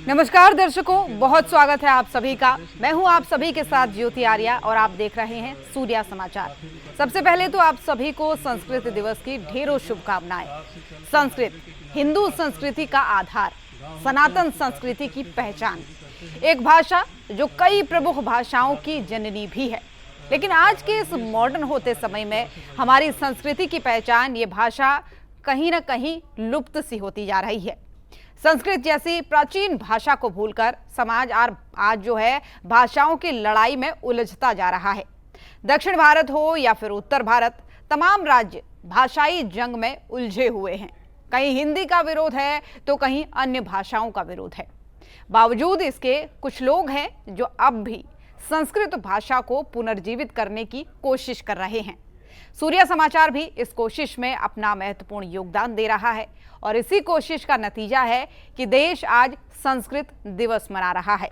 नमस्कार दर्शकों, बहुत स्वागत है आप सभी का। मैं हूं आप सभी के साथ ज्योति आर्या और आप देख रहे हैं सूर्या समाचार। सबसे पहले तो आप सभी को संस्कृत दिवस की ढेरों शुभकामनाएं। संस्कृत हिंदू संस्कृति का आधार, सनातन संस्कृति की पहचान, एक भाषा जो कई प्रमुख भाषाओं की जननी भी है। लेकिन आज के इस मॉडर्न होते समय में हमारी संस्कृति की पहचान, ये भाषा कहीं ना कहीं लुप्त सी होती जा रही है। संस्कृत जैसी प्राचीन भाषा को भूलकर समाज आज जो है भाषाओं की लड़ाई में उलझता जा रहा है। दक्षिण भारत हो या फिर उत्तर भारत, तमाम राज्य भाषाई जंग में उलझे हुए हैं। कहीं हिंदी का विरोध है तो कहीं अन्य भाषाओं का विरोध है। बावजूद इसके कुछ लोग हैं जो अब भी संस्कृत भाषा को पुनर्जीवित करने की कोशिश कर रहे हैं। सूर्या समाचार भी इस कोशिश में अपना महत्वपूर्ण योगदान दे रहा है और इसी कोशिश का नतीजा है कि देश आज संस्कृत दिवस मना रहा है।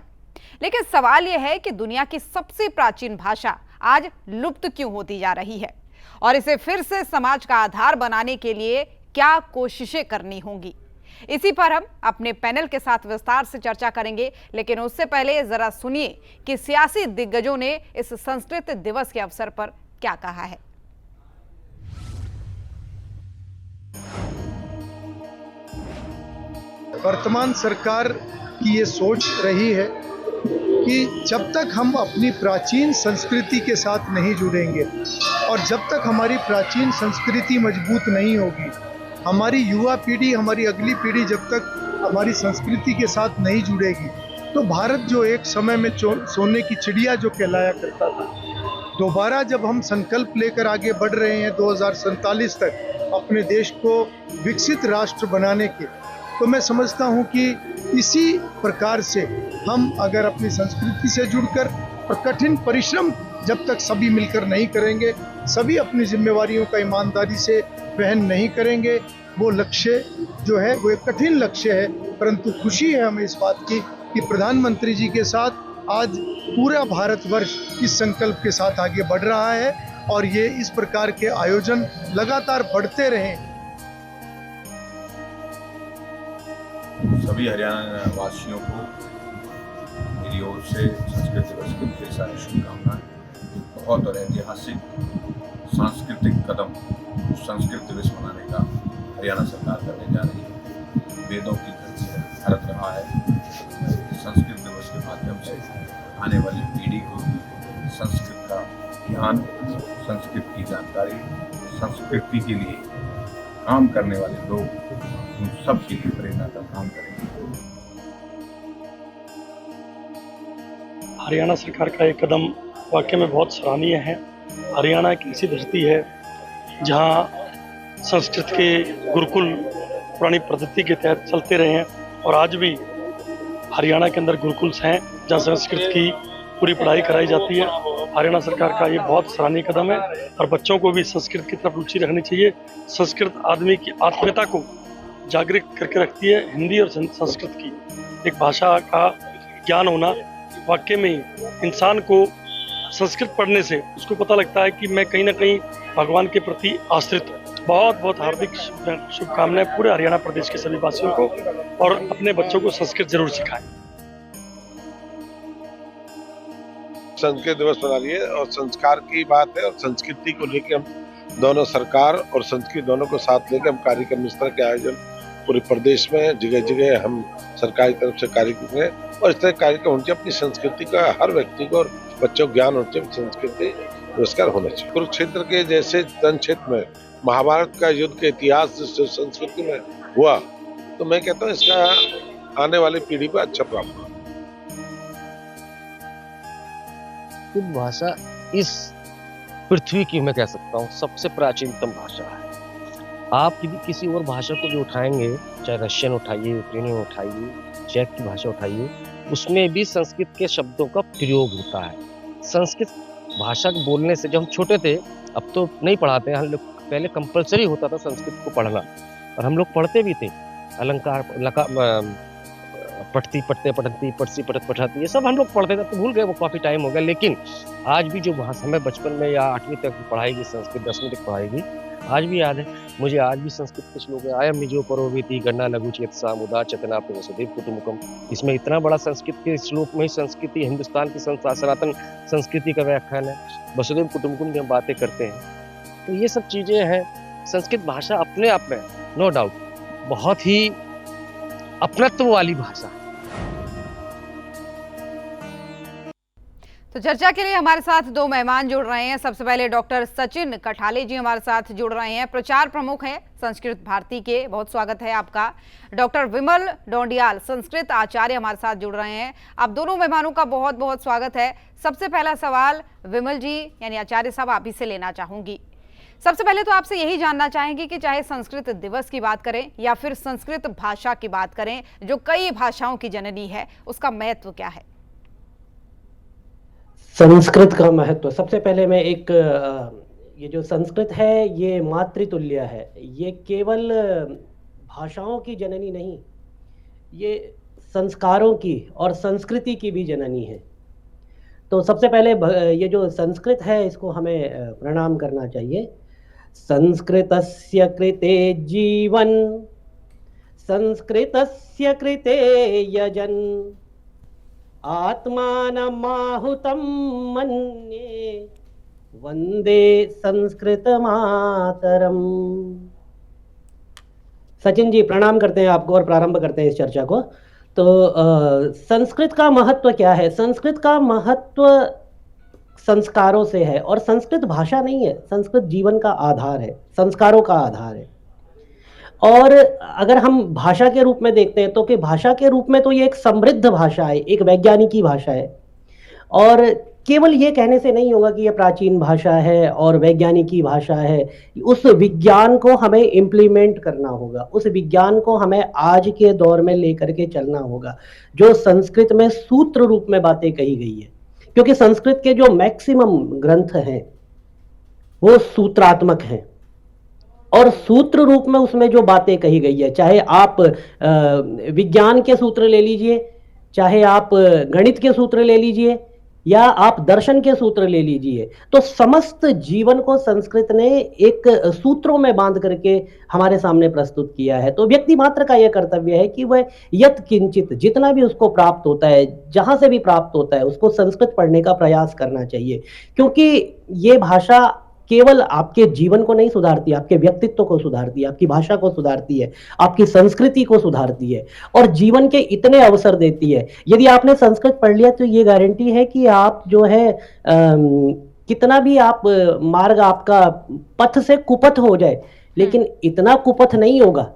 लेकिन सवाल यह है कि दुनिया की सबसे प्राचीन भाषा आज लुप्त क्यों होती जा रही है और इसे फिर से समाज का आधार बनाने के लिए क्या कोशिशें करनी होंगी। इसी पर हम अपने पैनल के साथ विस्तार से चर्चा करेंगे, लेकिन उससे पहले जरा सुनिए कि सियासी दिग्गजों ने इस संस्कृत दिवस के अवसर पर क्या कहा है। वर्तमान सरकार की ये सोच रही है कि जब तक हम अपनी प्राचीन संस्कृति के साथ नहीं जुड़ेंगे और जब तक हमारी प्राचीन संस्कृति मजबूत नहीं होगी, हमारी युवा पीढ़ी, हमारी अगली पीढ़ी जब तक हमारी संस्कृति के साथ नहीं जुड़ेगी, तो भारत जो एक समय में सोने की चिड़िया जो कहलाया करता था, दोबारा जब हम संकल्प लेकर आगे बढ़ रहे हैं 2047 तक अपने देश को विकसित राष्ट्र बनाने के, तो मैं समझता हूं कि इसी प्रकार से हम अगर अपनी संस्कृति से जुड़कर और कठिन परिश्रम जब तक सभी मिलकर नहीं करेंगे, सभी अपनी जिम्मेवारियों का ईमानदारी से वहन नहीं करेंगे, वो लक्ष्य जो है वो एक कठिन लक्ष्य है। परंतु खुशी है हमें इस बात की कि प्रधानमंत्री जी के साथ आज पूरा भारतवर्ष इस संकल्प के साथ आगे बढ़ रहा है और ये इस प्रकार के आयोजन लगातार बढ़ते रहें। सभी हरियाणा वासियों को मेरी ओर से संस्कृत दिवस की ढेर सारी शुभकामनाएं। बहुत और ऐतिहासिक सांस्कृतिक कदम संस्कृत दिवस मनाने का हरियाणा सरकार करने जा रही है। वेदों की धरती से भारत रहा है। संस्कृत दिवस के माध्यम से आने वाली पीढ़ी को संस्कृत का ज्ञान, संस्कृत की जानकारी, संस्कृति के लिए काम करने वाले लोग उन सब के लिए प्रेरणा का काम करेंगे। हरियाणा सरकार का एक कदम वाकई में बहुत सराहनीय है। हरियाणा एक ऐसी धरती है जहां संस्कृत के गुरुकुल पुरानी पद्धति के तहत चलते रहे हैं और आज भी हरियाणा के अंदर गुरुकुल्स हैं जहां संस्कृत की पूरी पढ़ाई कराई जाती है। हरियाणा सरकार का ये बहुत सराहनीय कदम है और बच्चों को भी संस्कृत की तरफ रुचि रखनी चाहिए। संस्कृत आदमी की आत्मीयता को जागृत करके रखती है। हिंदी और संस्कृत की एक भाषा का ज्ञान होना वाकई में इंसान को संस्कृत पढ़ने से उसको पता लगता है कि मैं कहीं ना कहीं भगवान के प्रति आश्रित हूँ। बहुत बहुत हार्दिक शुभकामनाएं पूरे हरियाणा प्रदेश के सभी वासियों को और अपने बच्चों को संस्कृत जरूर सिखाएं। संस्कृत दिवस मना लिए और संस्कार की बात है और संस्कृति को लेकर हम दोनों सरकार और संस्कृत दोनों को साथ लेकर हम कार्यक्रम इस तरह के आयोजन पूरे प्रदेश में जगह जगह हम सरकार की तरफ से कार्यक्रम हैं और इस तरह कार्यक्रम होने चाहिए। अपनी संस्कृति का हर व्यक्ति को और बच्चों को ज्ञान होना चाहिए, संस्कृति पुरस्कार होना चाहिए। कुरुक्षेत्र के जैसे रण क्षेत्र में महाभारत का युद्ध के इतिहास जो संस्कृति में हुआ, तो मैं कहता हूँ इसका आने वाली पीढ़ी पर अच्छा प्रभाव होगा। संस्कृत भाषा इस पृथ्वी की, मैं कह सकता हूँ, सबसे प्राचीनतम भाषा है। आप किसी और भाषा को भी उठाएंगे, चाहे रशियन उठाइए, यूक्रेनियन उठाइए, चेक की भाषा उठाइए, उसमें भी संस्कृत के शब्दों का प्रयोग होता है। संस्कृत भाषा बोलने से, जब हम छोटे थे, अब तो नहीं पढ़ाते हैं, हम लोग पहले कंपलसरी होता था संस्कृत को पढ़ना और हम लोग पढ़ते भी थे। अलंकार, पढ़ती पढ़ते पढ़ती, पढ़ती पढ़त पढ़ाती, ये सब हम लोग पढ़ते थे, तो भूल गए, वो काफ़ी टाइम हो गया। लेकिन आज भी जो भाषा हमें बचपन में या 8वीं तक पढ़ाएगी संस्कृत, 10वीं तक पढ़ाएगी, आज भी याद है मुझे, आज भी संस्कृत के श्लोक है, आयम निजो परोवेति गणना लघु चेत सामुदा चेतना वसुदेव कुटुंबकम। इसमें इतना बड़ा संस्कृत के श्लोक में संस्कृति, हिंदुस्तान की सनातन संस्कृति का व्याख्यान है। वसुदेव कुटुंबकम की हम बातें करते हैं, तो ये सब चीजें हैं। संस्कृत भाषा अपने आप में नो डाउट बहुत ही अपनत्व वाली भाषा है। तो चर्चा के लिए हमारे साथ दो मेहमान जुड़ रहे हैं। सबसे पहले डॉक्टर सचिन कठाले जी हमारे साथ जुड़ रहे हैं, प्रचार प्रमुख हैं संस्कृत भारती के, बहुत स्वागत है आपका। डॉक्टर विमल डोंडियाल संस्कृत आचार्य हमारे साथ जुड़ रहे हैं। आप दोनों मेहमानों का बहुत बहुत स्वागत है। सबसे पहला सवाल विमल जी यानी आचार्य साहब आप ही से लेना चाहूंगी। सबसे पहले तो आपसे यही जानना चाहेंगे कि चाहे संस्कृत दिवस की बात करें या फिर संस्कृत भाषा की बात करें जो कई भाषाओं की जननी है, उसका महत्व क्या है? संस्कृत का महत्व, सबसे पहले मैं ये जो संस्कृत है ये मातृतुल्य है। ये केवल भाषाओं की जननी नहीं, ये संस्कारों की और संस्कृति की भी जननी है। तो सबसे पहले ये जो संस्कृत है इसको हमें प्रणाम करना चाहिए। संस्कृतस्य कृते जीवन संस्कृतस्य कृते यजन आत्मानमाहुतं मन्ये वंदे संस्कृत मातरम। सचिन जी प्रणाम करते हैं आपको और प्रारंभ करते हैं इस चर्चा को। तो संस्कृत का महत्व क्या है? संस्कृत का महत्व संस्कारों से है, और संस्कृत भाषा नहीं है, संस्कृत जीवन का आधार है, संस्कारों का आधार है। और अगर हम भाषा के रूप में देखते हैं तो कि भाषा के रूप में तो ये एक समृद्ध भाषा है, एक वैज्ञानिकी भाषा है। और केवल ये कहने से नहीं होगा कि ये प्राचीन भाषा है और वैज्ञानिकी भाषा है। उस विज्ञान को हमें इम्प्लीमेंट करना होगा, उस विज्ञान को हमें आज के दौर में लेकर के चलना होगा, जो संस्कृत में सूत्र रूप में बातें कही गई है। क्योंकि संस्कृत के जो मैक्सिमम ग्रंथ हैं वो सूत्रात्मक हैं, और सूत्र रूप में उसमें जो बातें कही गई है, चाहे आप विज्ञान के सूत्र ले लीजिए, चाहे आप गणित के सूत्र ले लीजिए, या आप दर्शन के सूत्र ले लीजिए, तो समस्त जीवन को संस्कृत ने एक सूत्रों में बांध करके हमारे सामने प्रस्तुत किया है। तो व्यक्ति मात्र का यह कर्तव्य है कि वह यत् किंचित जितना भी उसको प्राप्त होता है, जहां से भी प्राप्त होता है, उसको संस्कृत पढ़ने का प्रयास करना चाहिए। क्योंकि ये भाषा केवल आपके जीवन को नहीं सुधारती, आपके व्यक्तित्व को सुधारती है, आपकी भाषा को सुधारती है, आपकी संस्कृति को सुधारती है, और जीवन के इतने अवसर देती है। यदि आपने संस्कृत पढ़ लिया तो ये गारंटी है कि आप जो है कितना भी आप मार्ग आपका पथ से कुपथ हो जाए, लेकिन इतना कुपथ नहीं होगा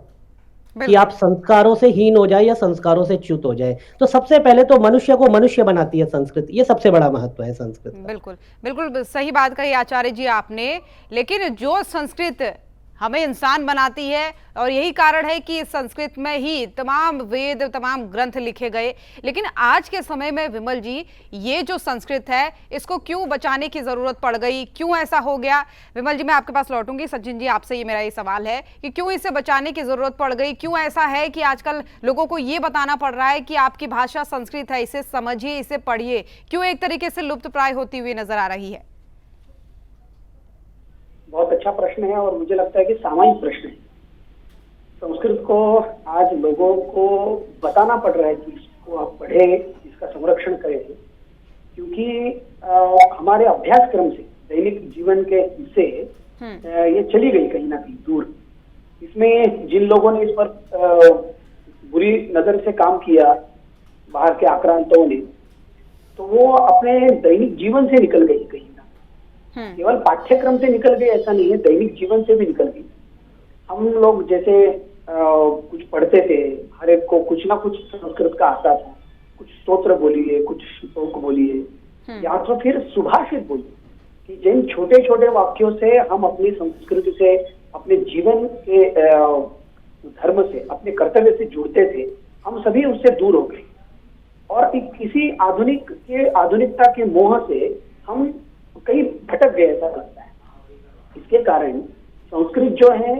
कि आप संस्कारों से हीन हो जाए या संस्कारों से च्युत हो जाए। तो सबसे पहले तो मनुष्य को मनुष्य बनाती है संस्कृत, ये सबसे बड़ा महत्व है संस्कृत। बिल्कुल बिल्कुल सही बात कही आचार्य जी आपने। लेकिन जो संस्कृत हमें इंसान बनाती है, और यही कारण है कि संस्कृत में ही तमाम वेद, तमाम ग्रंथ लिखे गए। लेकिन आज के समय में विमल जी, ये जो संस्कृत है इसको क्यों बचाने की जरूरत पड़ गई, क्यों ऐसा हो गया? विमल जी मैं आपके पास लौटूंगी। सचिन जी आपसे ये मेरा ये सवाल है कि क्यों इसे बचाने की जरूरत पड़ गई? क्यों ऐसा है कि आजकल लोगों को ये बताना पड़ रहा है कि आपकी भाषा संस्कृत है, इसे समझिए, इसे पढ़िए? क्यों एक तरीके से लुप्त प्राय होती हुई नजर आ रही है? बहुत अच्छा प्रश्न है, और मुझे लगता है कि सामाजिक प्रश्न है। संस्कृत को आज लोगों को बताना पड़ रहा है कि इसको आप पढ़ें, इसका संरक्षण करें, क्योंकि हमारे अभ्यासक्रम से, दैनिक जीवन के हिस्से ये चली गई कहीं ना कहीं दूर। इसमें जिन लोगों ने इस पर बुरी नजर से काम किया, बाहर के आक्रांतों ने, तो वो अपने दैनिक जीवन से निकल गई कहीं। केवल पाठ्यक्रम से निकल गए ऐसा नहीं है, दैनिक जीवन से भी निकल गई। हम लोग जैसे कुछ पढ़ते थे, हर एक को कुछ ना कुछ संस्कृत का आता था, कुछ स्तोत्र बोलिए, कुछ श्लोक बोलिए, या तो फिर सुभाषित बोलिए, कि जिन छोटे छोटे वाक्यों से हम अपनी संस्कृति से, अपने जीवन के धर्म से, अपने कर्तव्य से जुड़ते थे, हम सभी उससे दूर हो गए। और किसी आधुनिकता के मोह से हम कहीं भटक गए ऐसा लगता है। इसके कारण संस्कृत जो है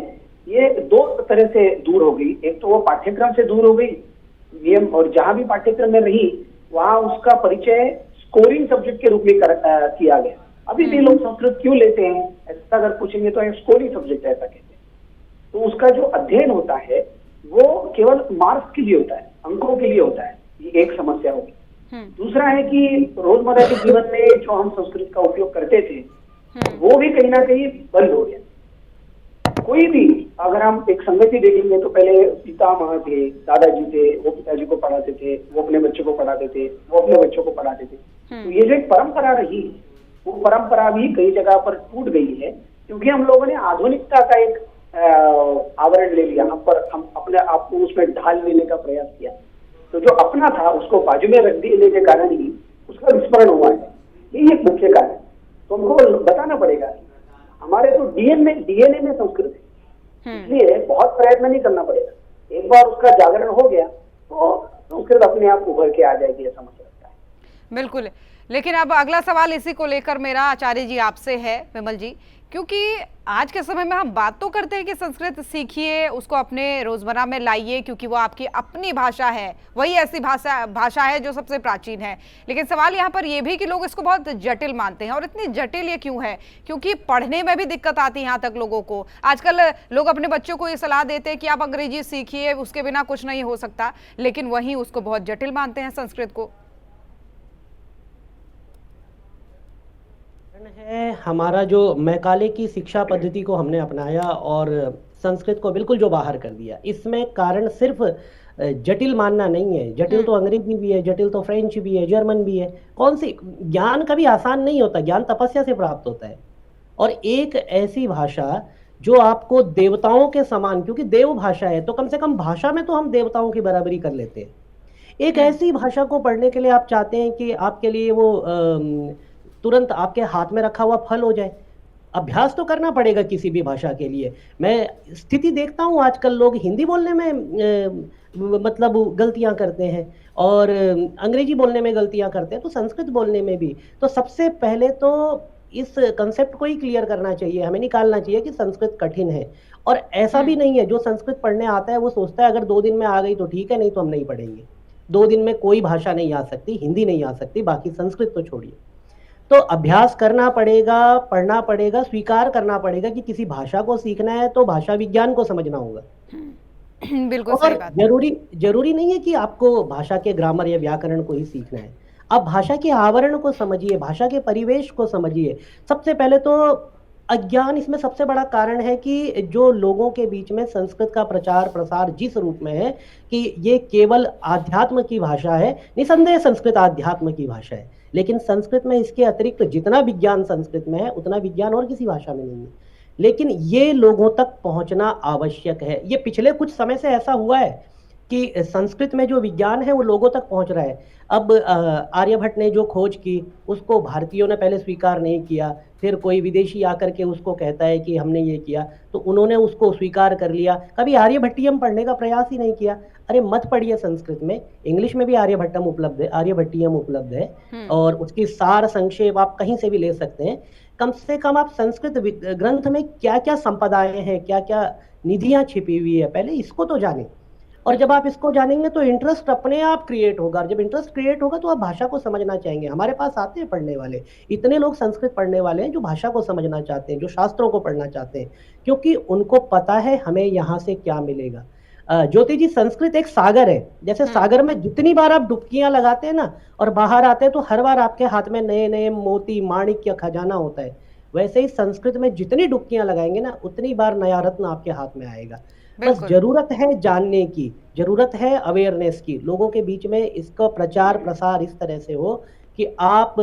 ये दो तरह से दूर हो गई। एक तो वो पाठ्यक्रम से दूर हो गई, नियम, और जहां भी पाठ्यक्रम में रही वहां उसका परिचय स्कोरिंग सब्जेक्ट के रूप में किया गया। अभी भी लोग संस्कृत क्यों लेते हैं ऐसा अगर पूछेंगे तो स्कूली सब्जेक्ट है ऐसा कहते हैं। तो उसका जो अध्ययन होता है वो केवल मार्क्स के लिए होता है, अंकों के लिए होता है। ये एक समस्या होगी। दूसरा है कि रोजमर्रा के जीवन में जो हम संस्कृत का उपयोग करते थे वो भी कहीं ना कहीं बंद हो गया। कोई भी अगर हम एक संगति देखेंगे तो पहले पितामह थे, दादाजी थे, वो पिताजी को पढ़ाते थे, वो अपने बच्चों को पढ़ाते थे, वो अपने बच्चों को पढ़ाते थे। तो ये जो एक परंपरा रही वो परंपरा भी कई जगह पर टूट गई है क्योंकि हम लोगों ने आधुनिकता का एक आवरण ले लिया, हम अपने आप को उसमें ढाल लेने का प्रयास किया। तो जो अपना था उसको बाजू में रख देने के कारण ही उसका विस्मरण हुआ है। यही एक मुख्य कारण है। तो हमको बताना पड़ेगा हमारे तो डीएनए में संस्कृत है, इसलिए बहुत प्रयत्न नहीं करना पड़ेगा। एक बार उसका जागरण हो गया तो संस्कृत अपने आप उभर के आ जाएगी, ऐसा मुझे लगता है। बिल्कुल। लेकिन अब अगला सवाल इसी को लेकर मेरा आचार्य जी आपसे है, विमल जी, क्योंकि आज के समय में हम बात तो करते हैं कि संस्कृत सीखिए, उसको अपने रोजमर्रा में लाइए क्योंकि वो आपकी अपनी भाषा है, वही ऐसी भाषा है जो सबसे प्राचीन है। लेकिन सवाल यहाँ पर यह भी कि लोग इसको बहुत जटिल मानते हैं। और इतनी जटिल ये क्यों है? क्योंकि पढ़ने में भी दिक्कत आती है यहाँ तक लोगों को। आजकल लोग अपने बच्चों को ये सलाह देते हैं कि आप अंग्रेजी सीखिए, उसके बिना कुछ नहीं हो सकता, लेकिन वहीं उसको बहुत जटिल मानते हैं संस्कृत को। है हमारा जो मैकाले की शिक्षा पद्धति को हमने अपनाया और संस्कृत को बिल्कुल जो बाहर कर दिया, इसमें कारण सिर्फ जटिल मानना नहीं है। जटिल तो अंग्रेजी भी है, जटिल तो फ्रेंच भी है, जर्मन भी है। कौन सी ज्ञान कभी आसान नहीं होता, ज्ञान तपस्या से प्राप्त होता है। और एक ऐसी भाषा जो आपको देवताओं के समान, क्योंकि देव भाषा है तो कम से कम भाषा में तो हम देवताओं की बराबरी कर लेते हैं। एक ऐसी भाषा को पढ़ने के लिए आप चाहते हैं कि आपके लिए वो तुरंत आपके हाथ में रखा हुआ फल हो जाए। अभ्यास तो करना पड़ेगा किसी भी भाषा के लिए। मैं स्थिति देखता हूँ आजकल लोग हिंदी बोलने में मतलब गलतियां करते हैं और अंग्रेजी बोलने में गलतियां करते हैं, तो संस्कृत बोलने में भी। तो सबसे पहले तो इस कंसेप्ट को ही क्लियर करना चाहिए, हमें निकालना चाहिए कि संस्कृत कठिन है। और ऐसा भी नहीं है जो संस्कृत पढ़ने आता है वो सोचता है अगर 2 दिन में आ गई तो ठीक है, नहीं तो हम नहीं पढ़ेंगे। 2 दिन में कोई भाषा नहीं आ सकती, हिंदी नहीं आ सकती, बाकी संस्कृत तो छोड़िए। तो अभ्यास करना पड़ेगा, पढ़ना पड़ेगा, स्वीकार करना पड़ेगा कि किसी भाषा को सीखना है तो भाषा विज्ञान को समझना होगा। बिल्कुल और सही बात। जरूरी नहीं है कि आपको भाषा के ग्रामर या व्याकरण को ही सीखना है। आप भाषा के आवरण को समझिए, भाषा के परिवेश को समझिए। सबसे पहले तो अज्ञान इसमें सबसे बड़ा कारण है कि जो लोगों के बीच में संस्कृत का प्रचार प्रसार जिस रूप में है कि ये केवल आध्यात्म की भाषा है। निसंदेह संस्कृत आध्यात्म की भाषा है, लेकिन संस्कृत में इसके अतिरिक्त जितना विज्ञान संस्कृत में है उतना विज्ञान और किसी भाषा में नहीं है। लेकिन ये लोगों तक पहुंचना आवश्यक है। ये पिछले कुछ समय से ऐसा हुआ है कि संस्कृत में जो विज्ञान है वो लोगों तक पहुंच रहा है। अब आर्यभट्ट ने जो खोज की उसको भारतीयों ने पहले स्वीकार नहीं किया, फिर कोई विदेशी आकर के उसको कहता है कि हमने ये किया, तो उन्होंने उसको स्वीकार कर लिया। कभी आर्यभट्टियम पढ़ने का प्रयास ही नहीं किया। अरे मत पढ़िए संस्कृत में, इंग्लिश में भी आर्यभट्टम उपलब्ध है, आर्यभट्टियम उपलब्ध है और उसकी सार संक्षेप आप कहीं से भी ले सकते हैं। कम से कम आप संस्कृत ग्रंथ में क्या क्या संपदाएं हैं, क्या क्या निधियां छिपी हुई है, पहले इसको तो जानें। और जब आप इसको जानेंगे तो इंटरेस्ट अपने आप क्रिएट होगा। और जब इंटरेस्ट क्रिएट होगा तो आप भाषा को समझना चाहेंगे। हमारे पास आते हैं पढ़ने वाले, इतने लोग संस्कृत पढ़ने वाले हैं जो भाषा को समझना चाहते हैं, जो शास्त्रों को पढ़ना चाहते हैं, क्योंकि उनको पता है हमें यहाँ से क्या मिलेगा। ज्योति जी, संस्कृत एक सागर है। जैसे सागर में जितनी बार आप डुबकियां लगाते हैं ना और बाहर आते हैं तो हर बार आपके हाथ में नए नए मोती, माणिक्य, खजाना होता है, वैसे ही संस्कृत में जितनी डुबकियां लगाएंगे ना उतनी बार नया रत्न आपके हाथ में आएगा। बस जरूरत है जानने की, जरूरत है अवेयरनेस की। लोगों के बीच में इसका प्रचार प्रसार इस तरह से हो कि आप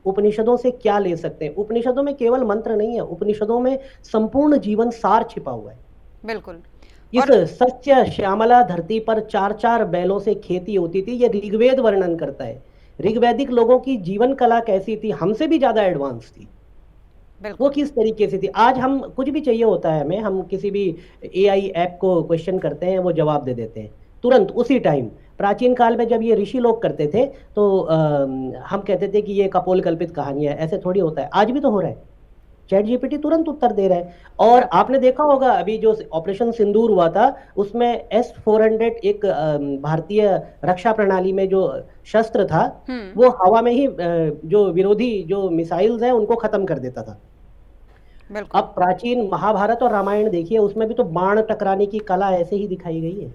उपनिषदों से क्या ले सकते हैं। उपनिषदों में केवल मंत्र नहीं है, उपनिषदों में संपूर्ण जीवन सार छिपा हुआ है। बिल्कुल। इस सच्च श्यामला धरती पर 4-4 बैलों से खेती होती थी, ये ऋग्वेद वर्णन करता है। ऋग्वैदिक लोगों की जीवन कला कैसी थी, हमसे भी ज्यादा एडवांस थी। वो किस तरीके से थी। आज हम कुछ भी चाहिए होता है हमें, हम किसी भी एआई ऐप को क्वेश्चन करते हैं, वो जवाब दे देते हैं तुरंत उसी टाइम। प्राचीन काल में जब ये ऋषि लोग करते थे तो हम कहते थे कि ये कपोल कल्पित कहानी है, ऐसे थोड़ी होता है। आज भी तो हो रहा है। चैट जीपीटी तुरंत उत्तर दे रहा है। और आपने देखा होगा अभी जो ऑपरेशन सिंदूर हुआ था उसमें S-400 एक भारतीय रक्षा प्रणाली में जो शस्त्र था वो हवा में ही जो विरोधी जो मिसाइल्स हैं उनको खत्म कर देता था। बिल्कुल। अब प्राचीन महाभारत और रामायण देखिए, उसमें भी तो बाण टकराने की कला ऐसे ही दिखाई गई है।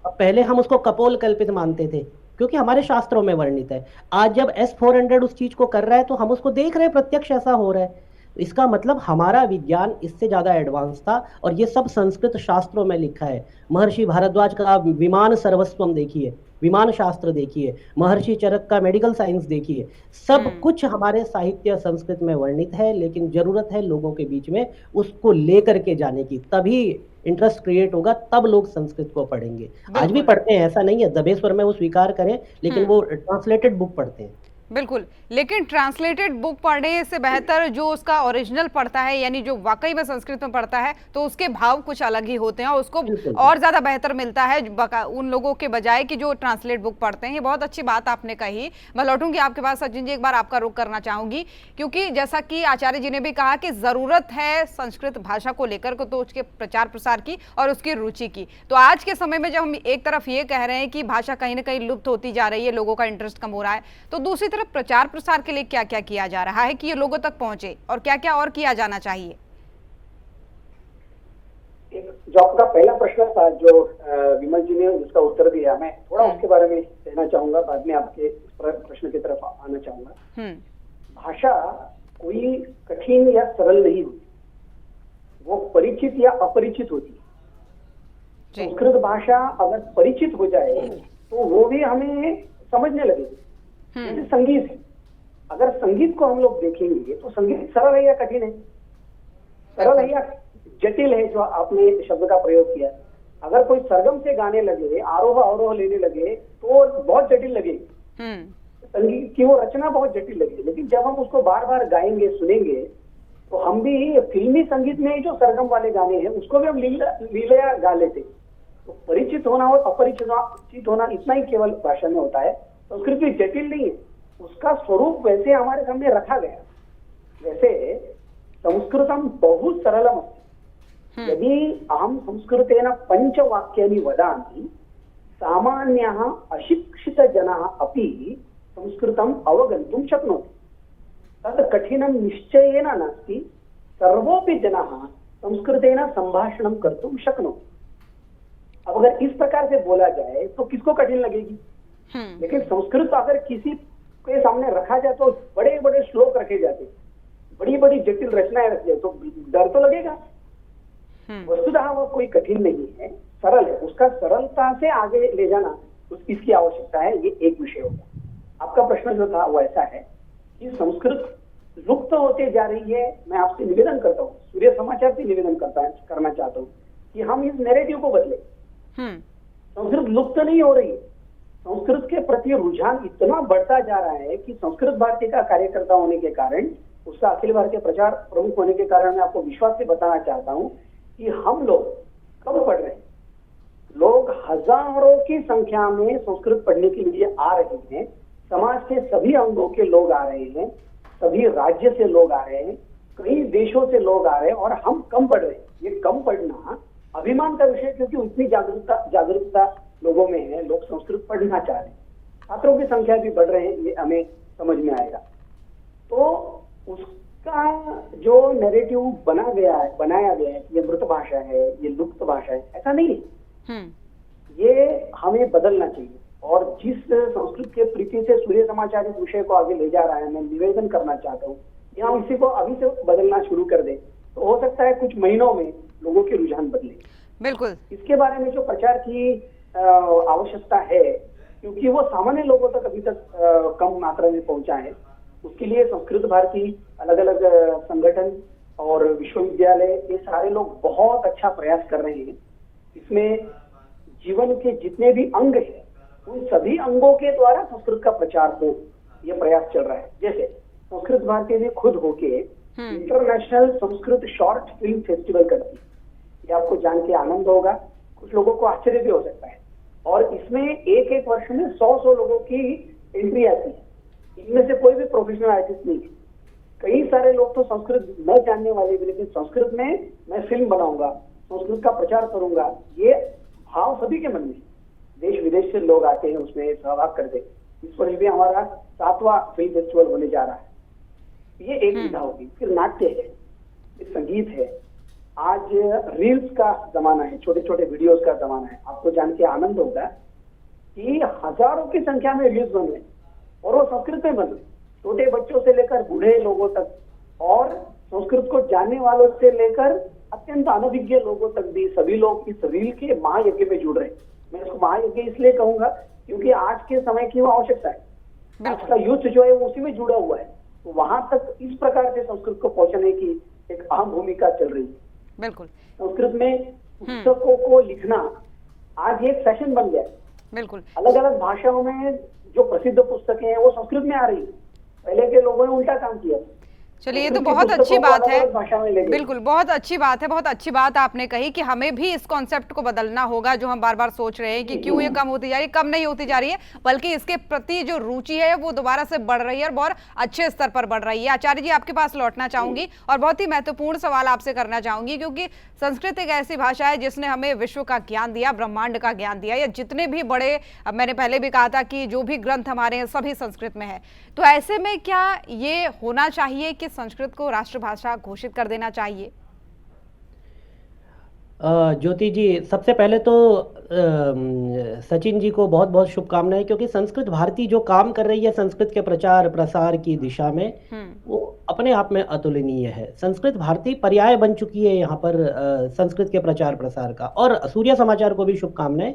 अब पहले हम उसको कपोल कल्पित मानते थे क्योंकि हमारे शास्त्रों में वर्णित है। आज जब S-400 उस चीज को कर रहा है तो हम उसको देख रहे हैं, प्रत्यक्ष ऐसा हो रहा है। इसका मतलब हमारा विज्ञान इससे ज्यादा एडवांस था और ये सब संस्कृत शास्त्रों में लिखा है। महर्षि भारद्वाज का विमान सर्वस्वम देखिए, विमान शास्त्र देखिए, महर्षि चरक का मेडिकल साइंस देखिए, सब कुछ हमारे साहित्य संस्कृत में वर्णित है। लेकिन जरूरत है लोगों के बीच में उसको लेकर के जाने की, तभी इंटरेस्ट क्रिएट होगा, तब लोग संस्कृत को पढ़ेंगे। आज भी पढ़ते हैं, ऐसा नहीं है, दबेश्वर में वो स्वीकार करें, लेकिन वो ट्रांसलेटेड बुक पढ़ते हैं। बिल्कुल, लेकिन ट्रांसलेटेड बुक पढ़ने से बेहतर जो उसका ओरिजिनल पढ़ता है, यानी जो वाकई में संस्कृत में पढ़ता है, तो उसके भाव कुछ अलग ही होते हैं और उसको और ज़्यादा बेहतर मिलता है उन लोगों के बजाय कि जो ट्रांसलेट बुक पढ़ते हैं। ये बहुत अच्छी बात आपने कही। मैं लौटूंगी आपके पास सचिन जी, एक बार आपका रुख करना चाहूंगी, क्योंकि जैसा कि आचार्य जी ने भी कहा कि ज़रूरत है संस्कृत भाषा को लेकर को तो उसके प्रचार प्रसार की और उसकी रुचि की। तो आज के समय में जब हम एक तरफ ये कह रहे हैं कि भाषा कहीं ना कहीं लुप्त होती जा रही है, लोगों का इंटरेस्ट कम हो रहा है, तो दूसरी तरफ प्रचार प्रसार के लिए क्या क्या किया जा रहा है कि ये लोगों तक पहुंचे और क्या क्या और किया जाना चाहिए? जो आपका पहला प्रश्न था जो विमल जी ने उसका उत्तर दिया, मैं थोड़ा उसके बारे में कहना चाहूंगा, बाद में आपके प्रश्न की तरफ आना चाहूंगा। भाषा कोई कठिन या सरल नहीं होती, वो परिचित या अपरिचित होती है। संस्कृत भाषा अगर परिचित हो जाए तो वो भी हमें समझने लगेगी। जैसे संगीत है, अगर संगीत को हम लोग देखेंगे तो संगीत सरल है या कठिन है? सरल है या जटिल है? जो आपने शब्द का प्रयोग किया, अगर कोई सरगम से गाने लगे, आरोह अवरोह लेने लगे तो बहुत जटिल लगेगी, संगीत की वो रचना बहुत जटिल लगेगी। लेकिन जब हम उसको बार बार गाएंगे, सुनेंगे, तो हम भी फिल्मी संगीत में जो सरगम वाले गाने हैं उसको भी हम लीला गा लेते। तो परिचित होना और अपरिचित होना इतना ही केवल भाषा में होता है। संस्कृत भी जटिल नहीं है, उसका स्वरूप वैसे हमारे सामने रखा गया। जैसे संस्कृतम बहु सरलम अस्ति, यदि अहम संस्कृतेन पंचवाक्यानि वदामि सामान्यः अशिक्षितजनः अपि संस्कृतम अवगन्तुं शक्नोति, तत् कठिनं निश्चयेन नास्ति, सर्वोऽपि जनाः संस्कृतेन संभाषणं कर्तुं शक्नोति। अब अगर इस प्रकार से बोला जाए तो किसको कठिन लगेगी? लेकिन संस्कृत अगर किसी के सामने रखा जाए तो बड़े बड़े श्लोक रखे जाते, बड़ी बड़ी जटिल रचनाएं रखी जाए, तो डर तो लगेगा। वस्तुतः वो कोई कठिन नहीं है, सरल है। उसका सरलता से आगे ले जाना इसकी आवश्यकता है। ये एक विषय होगा। आपका प्रश्न जो था वो ऐसा है कि संस्कृत लुप्त होते जा रही है। मैं आपसे निवेदन करता हूँ, सूर्य समाचार से निवेदन करना चाहता हूँ कि हम इस नैरेटिव को बदले। संस्कृत लुप्त नहीं हो रही है, संस्कृत के प्रति रुझान इतना बढ़ता जा रहा है कि संस्कृत भारती का कार्यकर्ता होने के कारण, उसका अखिल भारतीय प्रचार प्रमुख होने के कारण मैं आपको विश्वास से बताना चाहता हूं कि हम लोग कब पढ़ रहे हैं। लोग हजारों की संख्या में संस्कृत पढ़ने के लिए आ रहे हैं। समाज के सभी अंगों के लोग आ रहे हैं, सभी राज्य से लोग आ रहे हैं, कई देशों से लोग आ रहे हैं, और हम कम पढ़ रहे हैं। ये कम पढ़ना अभिमान का विषय, क्योंकि उतनी जागरूकता लोगों में है। लोग संस्कृत पढ़ना चाह रहे हैं, छात्रों की संख्या भी बढ़ रहे हैं, ये हमें समझ में आएगा। तो उसका जो नैरेटिव बनाया गया है कि ये मृत भाषा है, ये लुप्त भाषा है, ऐसा नहीं है। ये हमें बदलना चाहिए। और जिस संस्कृत के प्रीति से सूर्य समाचार इस विषय को आगे ले जा रहा है, मैं निवेदन करना चाहता हूँ कि हम इसी को अभी से बदलना शुरू कर दें, तो हो सकता है कुछ महीनों में लोगों के रुझान बदले। बिल्कुल, इसके बारे में जो प्रचार की आवश्यकता है, क्योंकि वो सामान्य लोगों तक अभी तक कम मात्रा में पहुंचा है, उसके लिए संस्कृत भारती, अलग अलग संगठन और विश्वविद्यालय, ये सारे लोग बहुत अच्छा प्रयास कर रहे हैं। इसमें जीवन के जितने भी अंग हैं, उन सभी अंगों के द्वारा संस्कृत का प्रचार हो, यह प्रयास चल रहा है। जैसे संस्कृत भारती ने खुद होके international Sanskrit short film festival करती है। ये आपको जान के आनंद होगा, कुछ लोगों को आश्चर्य भी हो सकता है। और इसमें एक वर्ष में 100 लोगों की एंट्री आती है। इनमें से कोई भी प्रोफेशनल आर्टिस्ट नहीं है। कई सारे लोग तो संस्कृत न जानने वाले भी, लेकिन संस्कृत में मैं फिल्म बनाऊंगा, संस्कृत का प्रचार करूंगा, ये भाव सभी के मन में। देश विदेश से लोग आते हैं, उसमें सहभाग करते हैं। इस वर्ष भी हमारा 7वां फिल्म फेस्टिवल होने जा रहा है। ये एक विधा होगी। फिर नाट्य है, फिर संगीत है। आज रील्स का जमाना है, छोटे छोटे वीडियोस का जमाना है। आपको जान के आनंद होगा कि हजारों की संख्या में रील्स बन रहे और वो संस्कृत में बन रहे, छोटे बच्चों से लेकर बूढ़े लोगों तक, और संस्कृत को जानने वालों से लेकर अत्यंत अनभिज्ञ लोगों तक भी सभी लोग इस रील के महायज्ञ में जुड़ रहे हैं। मैं इसको महायज्ञ इसलिए कहूंगा क्योंकि आज के समय की वो आवश्यकता है। आज का युद्ध जो है वो उसी में जुड़ा हुआ है। तो वहां तक इस प्रकार से संस्कृत को पहुंचाने की एक अहम भूमिका चल रही है। बिल्कुल। संस्कृत में पुस्तकों को लिखना आज एक फैशन बन गया है। बिल्कुल। अलग अलग भाषाओं में जो प्रसिद्ध पुस्तकें हैं वो संस्कृत में आ रही है। पहले के लोगों ने उल्टा काम किया। चलिए, ये तो बहुत अच्छी बात है। भाषा में ले गए। बिल्कुल, बहुत अच्छी बात है। बहुत अच्छी बात आपने कही कि हमें भी इस कॉन्सेप्ट को बदलना होगा, जो हम बार बार सोच रहे हैं कि क्यों ये कम होती जा रही है। कम नहीं होती जा रही है, बल्कि इसके प्रति जो रुचि है वो दोबारा से बढ़ रही है और बहुत अच्छे स्तर पर बढ़ रही है। आचार्य जी, आपके पास लौटना चाहूंगी और बहुत ही महत्वपूर्ण सवाल आपसे करना चाहूंगी, क्योंकि संस्कृत एक ऐसी भाषा है जिसने हमें विश्व का ज्ञान दिया, ब्रह्मांड का ज्ञान दिया। या जितने भी बड़े, मैंने पहले भी कहा था कि जो भी ग्रंथ हमारे हैं सभी संस्कृत में है। तो ऐसे में क्या ये होना चाहिए कि संस्कृत को राष्ट्रभाषा घोषित कर देना चाहिए? ज्योति जी, सबसे पहले तो सचिन जी को बहुत बहुत शुभकामनाएं, क्योंकि संस्कृत भारती जो काम कर रही है संस्कृत के प्रचार प्रसार की दिशा में, वो अपने आप में अतुलनीय है। संस्कृत भारती पर्याय बन चुकी है यहाँ पर संस्कृत के प्रचार प्रसार का। और सूर्य समाचार को भी शुभकामनाएं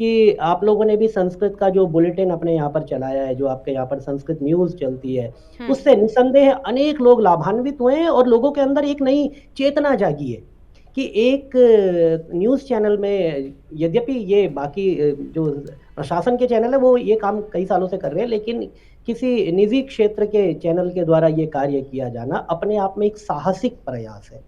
कि आप लोगों ने भी संस्कृत का जो बुलेटिन अपने यहाँ पर चलाया है, जो आपके यहाँ पर संस्कृत न्यूज चलती है, उससे निसंदेह अनेक लोग लाभान्वित हुए हैं और लोगों के अंदर एक नई चेतना जागी है कि एक न्यूज़ चैनल में, यद्यपि ये बाकी जो प्रशासन के चैनल है वो ये काम कई सालों से कर रहे हैं, लेकिन किसी निजी क्षेत्र के चैनल के द्वारा ये कार्य किया जाना अपने आप में एक साहसिक प्रयास है।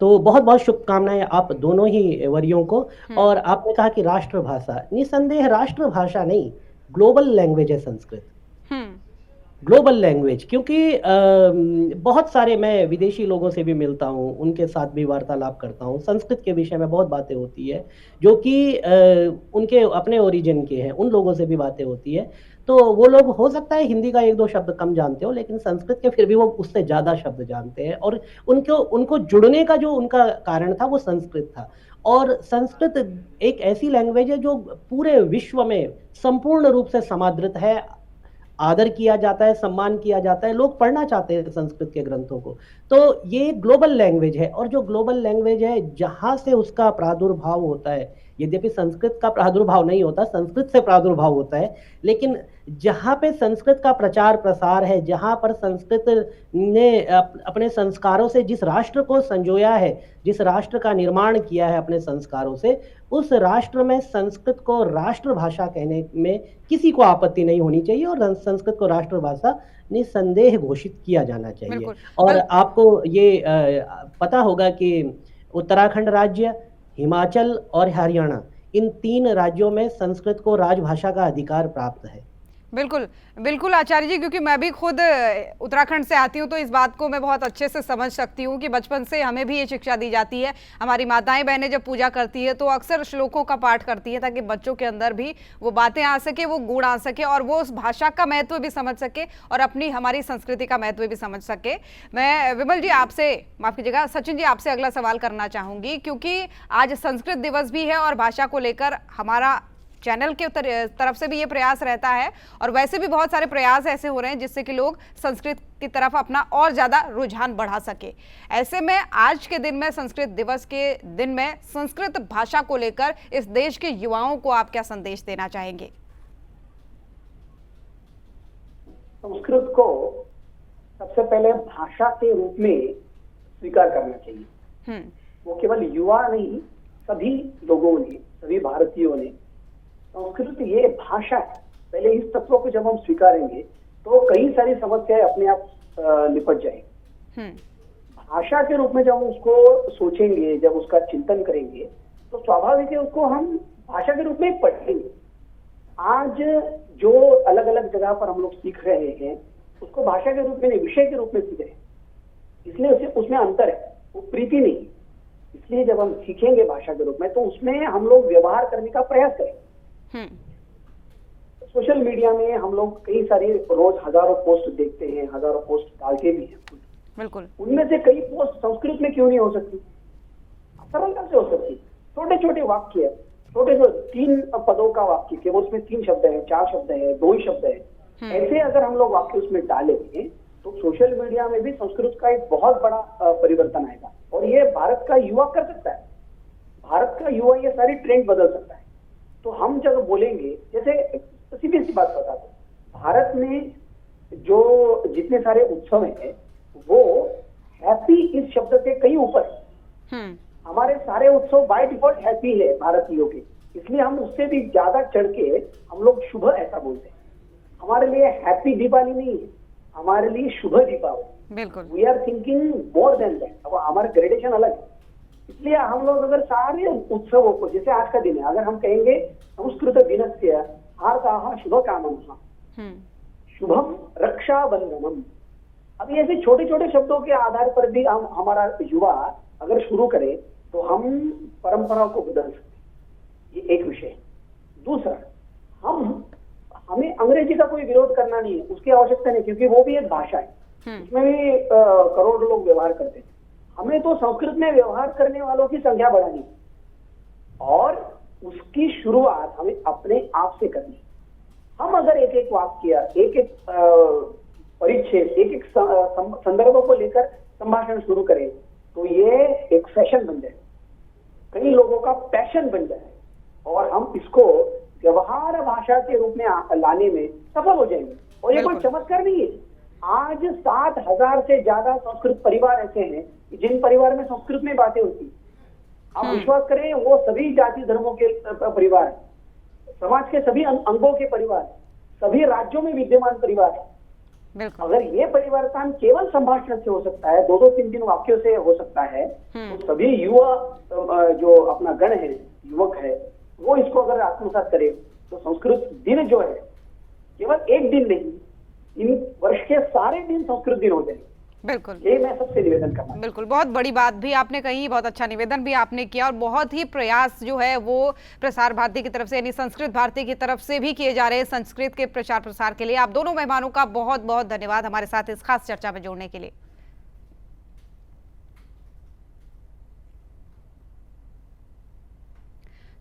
तो बहुत बहुत शुभकामनाएं आप दोनों ही वरियों को। और आपने कहा कि राष्ट्रभाषा, निसंदेह राष्ट्रभाषा नहीं, ग्लोबल लैंग्वेज है संस्कृत। ग्लोबल लैंग्वेज, क्योंकि बहुत सारे, मैं विदेशी लोगों से भी मिलता हूँ, उनके साथ भी वार्तालाप करता हूँ, संस्कृत के विषय में बहुत बातें होती है, जो कि उनके अपने ओरिजिन के हैं, उन लोगों से भी बातें होती है। तो वो लोग हो सकता है हिंदी का 1-2 शब्द कम जानते हो, लेकिन संस्कृत के फिर भी वो उससे ज़्यादा शब्द जानते हैं। और उनको जुड़ने का जो उनका कारण था वो संस्कृत था। और संस्कृत एक ऐसी लैंग्वेज है जो पूरे विश्व में संपूर्ण रूप से समादृत है, आदर किया जाता है, सम्मान किया जाता है, लोग पढ़ना चाहते हैं संस्कृत के ग्रंथों को। तो ये ग्लोबल लैंग्वेज है, और जो ग्लोबल लैंग्वेज है जहाँ से उसका प्रादुर्भाव होता है, यद्यपि संस्कृत का प्रादुर्भाव नहीं होता, संस्कृत से प्रादुर्भाव होता है, लेकिन जहाँ पे संस्कृत का प्रचार प्रसार है, जहाँ पर संस्कृत ने अपने संस्कारों से जिस राष्ट्र को संजोया है, जिस राष्ट्र का निर्माण किया है अपने संस्कारों से, उस राष्ट्र में संस्कृत को राष्ट्रभाषा कहने में किसी को आपत्ति नहीं होनी चाहिए और संस्कृत को राष्ट्रभाषा निसंदेह घोषित किया जाना चाहिए। और आपको ये पता होगा कि उत्तराखंड राज्य, हिमाचल और हरियाणा, इन 3 राज्यों में संस्कृत को राजभाषा का अधिकार प्राप्त है। बिल्कुल बिल्कुल आचार्य जी, क्योंकि मैं भी खुद उत्तराखंड से आती हूँ, तो इस बात को मैं बहुत अच्छे से समझ सकती हूँ कि बचपन से हमें भी ये शिक्षा दी जाती है। हमारी माताएं बहनें जब पूजा करती है तो अक्सर श्लोकों का पाठ करती है, ताकि बच्चों के अंदर भी वो बातें आ सके, वो गुण आ सके, और वो उस भाषा का महत्व भी समझ सके और अपनी हमारी संस्कृति का महत्व भी समझ सके। मैं विमल जी आपसे, माफ कीजिएगा सचिन जी, आपसे अगला सवाल करना चाहूँगी, क्योंकि आज संस्कृत दिवस भी है और भाषा को लेकर हमारा चैनल के तरफ से भी ये प्रयास रहता है, और वैसे भी बहुत सारे प्रयास ऐसे हो रहे हैं जिससे कि लोग संस्कृत की तरफ अपना और ज़्यादा रुझान बढ़ा सके। ऐसे में आज के दिन में, संस्कृत दिवस के दिन में, संस्कृत भाषा को लेकर इस देश के युवाओं को आप क्या संदेश देना चाहेंगे? संस्कृत को सबसे पहले भाषा के रूप में स्वीकार करना चाहिए। वो केवल युवा नहीं, सभी लोगों ने, सभी भारतीयों ने संस्कृत ये भाषा है, पहले इस तत्व को जब हम स्वीकारेंगे तो कई सारी समस्याएं अपने आप निपट जाएंगी। भाषा के रूप में जब हम उसको सोचेंगे, जब उसका चिंतन करेंगे, तो स्वाभाविक है उसको हम भाषा के रूप में पढ़ेंगे। आज जो अलग अलग जगह पर हम लोग सीख रहे हैं, उसको भाषा के रूप में नहीं, विषय के रूप में सीख रहे हैं। इसलिए उसमें अंतर है, वो प्रीति नहीं। इसलिए जब हम सीखेंगे भाषा के रूप में, तो उसमें हम लोग व्यवहार करने का प्रयास करें। सोशल मीडिया में हम लोग कई सारी रोज हजारों पोस्ट देखते हैं, हजारों पोस्ट डालते भी हैं। बिल्कुल। उनमें से कई पोस्ट संस्कृत में क्यों नहीं हो सकती? सरलता से हो सकती। छोटे छोटे वाक्य, छोटे जो 3 पदों का वाक्य, केवल उसमें 3 शब्द है, 4 शब्द है, 2 ही शब्द है, ऐसे अगर हम लोग वाक्य उसमें डालेंगे तो सोशल मीडिया में भी संस्कृत का एक बहुत बड़ा परिवर्तन आएगा। और ये भारत का युवा कर सकता है। भारत का युवा ये सारी ट्रेंड बदल सकता है। तो हम जब बोलेंगे, जैसे सीधी सी बात बता दो, भारत में जो जितने सारे उत्सव हैं वो हैप्पी इस शब्द से कहीं ऊपर है। हमारे सारे उत्सव बाय डिफॉल्ट हैप्पी है भारतीयों के, इसलिए हम उससे भी ज्यादा चढ़ के हम लोग शुभ ऐसा बोलते हैं। हमारे लिए हैप्पी दिवाली नहीं है, हमारे लिए शुभ दीपावली। बिल्कुल। We are thinking more than that. अब हमारा ग्रेडेशन अलग है। इसलिए हम लोग अगर सारे उत्सवों को, जैसे आज का दिन है, अगर हम कहेंगे संस्कृत दिनस्य हार्दाः शुभकामनाः, शुभम रक्षाबंधनम, अभी ऐसे छोटे छोटे शब्दों के आधार पर भी हम हमारा युवा अगर शुरू करे तो हम परंपराओं को बदल सकते। ये एक विषय। दूसरा, हमें अंग्रेजी का कोई विरोध करना नहीं है, उसकी आवश्यकता नहीं, क्योंकि वो भी एक भाषा है, उसमें भी करोड़ों लोग व्यवहार करते हैं। हमें तो संस्कृत में व्यवहार करने वालों की संख्या बढ़ानी है और उसकी शुरुआत हमें अपने आप से करनी है। हम अगर एक एक वाक्य, एक एक परिच्छेद, एक एक संदर्भों को लेकर संभाषण शुरू करें तो ये एक फैशन बन जाए, कई लोगों का पैशन बन जाए और हम इसको व्यवहार भाषा के रूप में लाने में सफल हो जाएंगे। और ये कोई चमत्कार नहीं है। आज 7,000 से ज्यादा संस्कृत परिवार ऐसे हैं जिन परिवार में संस्कृत में बातें होती। आप विश्वास करें, वो सभी जाति धर्मों के परिवार है, समाज के सभी अंगों के परिवार, सभी राज्यों में विद्यमान परिवार है। अगर ये परिवर्तन केवल संभाषण से हो सकता है, 2-2, 3-3 वाक्यों से हो सकता है, तो सभी युवा जो अपना गण है, युवक है, वो इसको अगर आत्मसात करे तो संस्कृत दिन जो है केवल एक दिन नहीं, इन वर्ष के सारे दिन संस्कृत दिन हो जाएंगे। बिल्कुल, ये मैं सबसे निवेदन करना। बिल्कुल, बहुत बड़ी बात भी आपने कही, बहुत अच्छा निवेदन भी आपने किया और बहुत ही प्रयास जो है वो प्रसार भारती की तरफ से, यानी संस्कृत भारती की तरफ से भी किए जा रहे हैं संस्कृत के प्रचार प्रसार के लिए। आप दोनों मेहमानों का बहुत बहुत धन्यवाद हमारे साथ इस खास चर्चा में जोड़ने के लिए।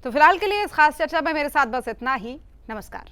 तो फिलहाल के लिए इस खास चर्चा में मेरे साथ बस इतना ही। नमस्कार।